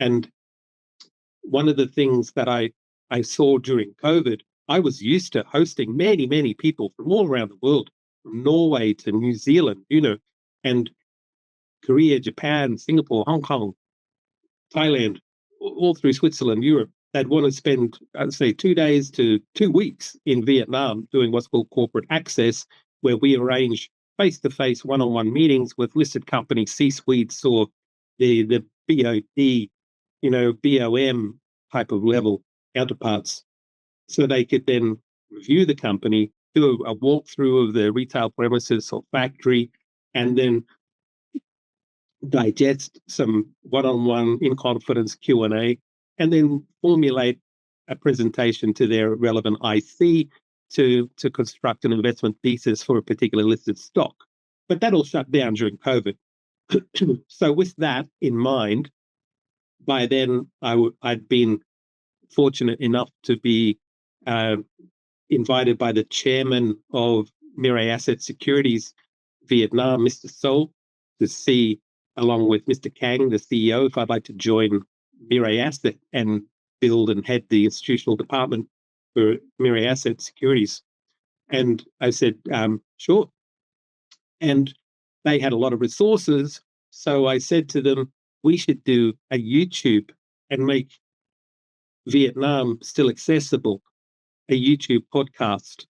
And one of the things that I saw during COVID, I was used to hosting many, many people from all around the world, from Norway to New Zealand, and Korea, Japan, Singapore, Hong Kong, Thailand, all through Switzerland, Europe. They'd want to spend, I'd say, 2 days to 2 weeks in Vietnam doing what's called corporate access, where we arrange face-to-face, one-on-one meetings with listed company C-suites or the BOD, BOM type of level counterparts, so they could then review the company, do a walkthrough of the retail premises or factory, and then digest some one-on-one in confidence Q&A, and then formulate a presentation to their relevant IC to construct an investment thesis for a particular listed stock. But that all shut down during COVID. So with that in mind, by then I'd been fortunate enough to be invited by the chairman of Mirai Asset Securities Vietnam, Mr. So, to see, along with Mr. Kang, the CEO, if I'd like to join Mirai Asset and build and head the institutional department for Mirai Asset Securities. And I said, sure. And they had a lot of resources. So I said to them, we should do a YouTube and make Vietnam still accessible, a YouTube podcast,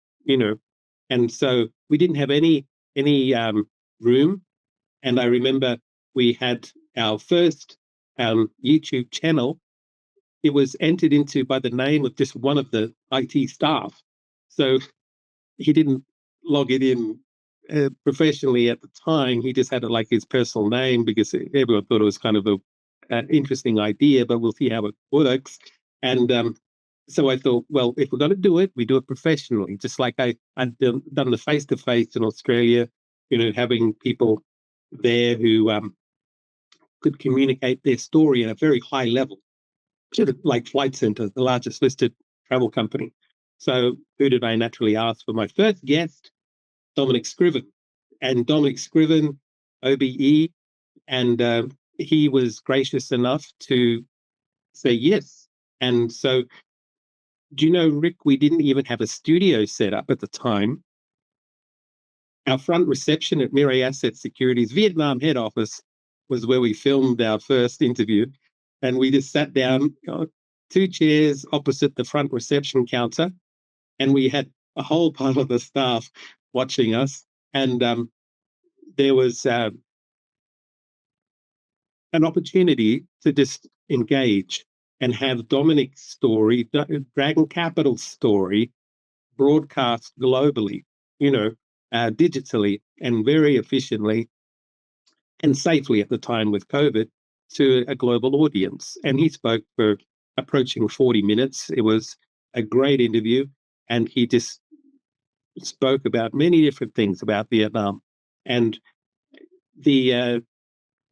And so we didn't have any room. And I remember we had our first YouTube channel. It was entered into by the name of just one of the IT staff. So he didn't log it in professionally at the time. He just had it like his personal name because everyone thought it was kind of an interesting idea, but we'll see how it works. And so I thought, well, if we're going to do it, we do it professionally, just like I'd done the face-to-face in Australia, having people there who could communicate their story at a very high level, like Flight Centre, the largest listed travel company. So who did I naturally ask for my first guest? Dominic Scriven. And Dominic Scriven, OBE, and he was gracious enough to say yes. And so, do you know, Rick, we didn't even have a studio set up at the time. Our front reception at Mirai Asset Securities Vietnam head office was where we filmed our first interview. And we just sat down, 2 chairs opposite the front reception counter, and we had a whole pile of the staff watching us. And there was an opportunity to just engage and have Dominic's story, Dragon Capital's story, broadcast globally, digitally and very efficiently and safely at the time with COVID to a global audience. And he spoke for approaching 40 minutes. It was a great interview. And he just spoke about many different things about Vietnam. And the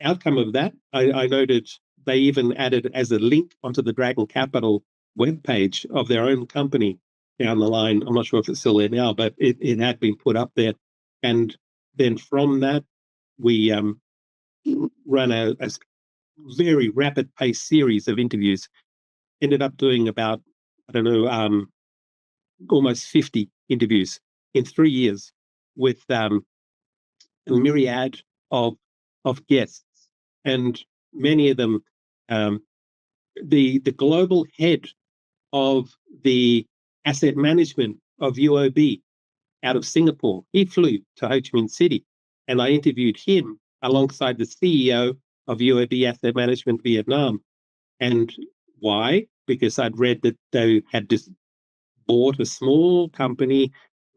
outcome of that, I noted they even added as a link onto the Dragon Capital webpage of their own company down the line. I'm not sure if it's still there now, but it had been put up there. And then from that, we ran a very rapid pace series of interviews. Ended up doing about, almost 50 interviews in 3 years with a myriad of guests, and many of them, the global head of the asset management of UOB out of Singapore, he flew to Ho Chi Minh City, and I interviewed him alongside the CEO of UOB Asset Management Vietnam. And why? Because I'd read that they had just bought a small company,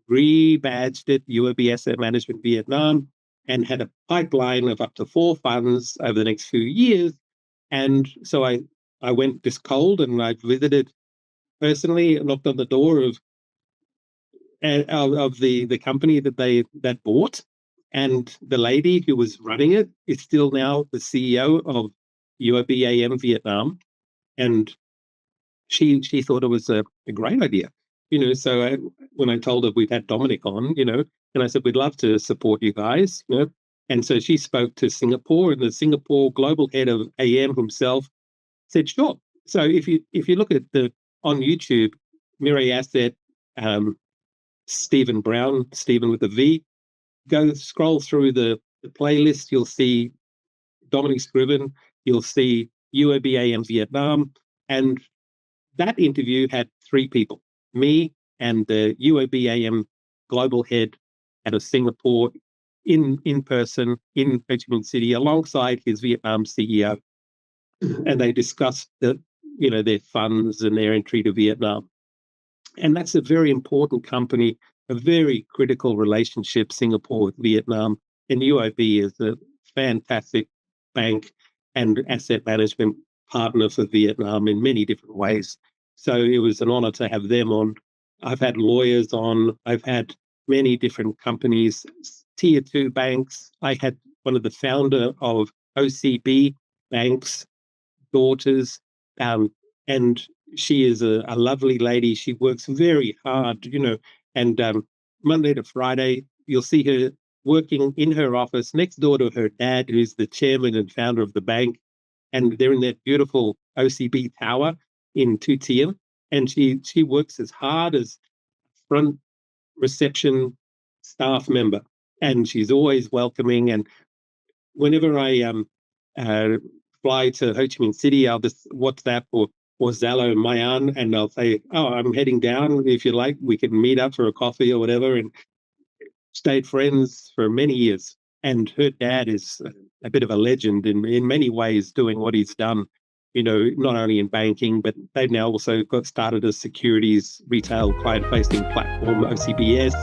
rebadged it UOB Asset Management Vietnam, and had a pipeline of up to 4 funds over the next few years. And so I went just cold, and I visited personally, knocked on the door of the company that bought, and the lady who was running it is still now the CEO of UOB AM Vietnam, and she thought it was a great idea, So when I told her we'd had Dominic on, and I said we'd love to support you guys, and so she spoke to Singapore, and the Singapore global head of AM himself said, sure. So if you look at on YouTube, Miri Asset, Stephen Brown, Stephen with a V, go scroll through the playlist, you'll see Dominic Scriven, you'll see UOBAM Vietnam, and that interview had three people, me and the UOBAM global head out of Singapore in person in Ho Chi Minh City alongside his Vietnam CEO. And they discussed their funds and their entry to Vietnam. And that's a very important company, a very critical relationship, Singapore with Vietnam. And UOB is a fantastic bank and asset management partner for Vietnam in many different ways. So it was an honor to have them on. I've had lawyers on. I've had many different companies, tier 2 banks. I had one of the founder of OCB Bank's daughters, and she is a lovely lady. She works very hard, and Monday to Friday, you'll see her working in her office next door to her dad, who's the chairman and founder of the bank. And they're in that beautiful OCB tower in Two Tien. And she works as hard as front reception staff member. And she's always welcoming. And whenever I fly to Ho Chi Minh City, I'll just WhatsApp or Zalo Mayan, and I'll say, "Oh, I'm heading down. If you like, we can meet up for a coffee or whatever." And stayed friends for many years. And her dad is a bit of a legend in many ways, doing what he's done. Not only in banking, but they've now also got started a securities retail client-facing platform, OCBS.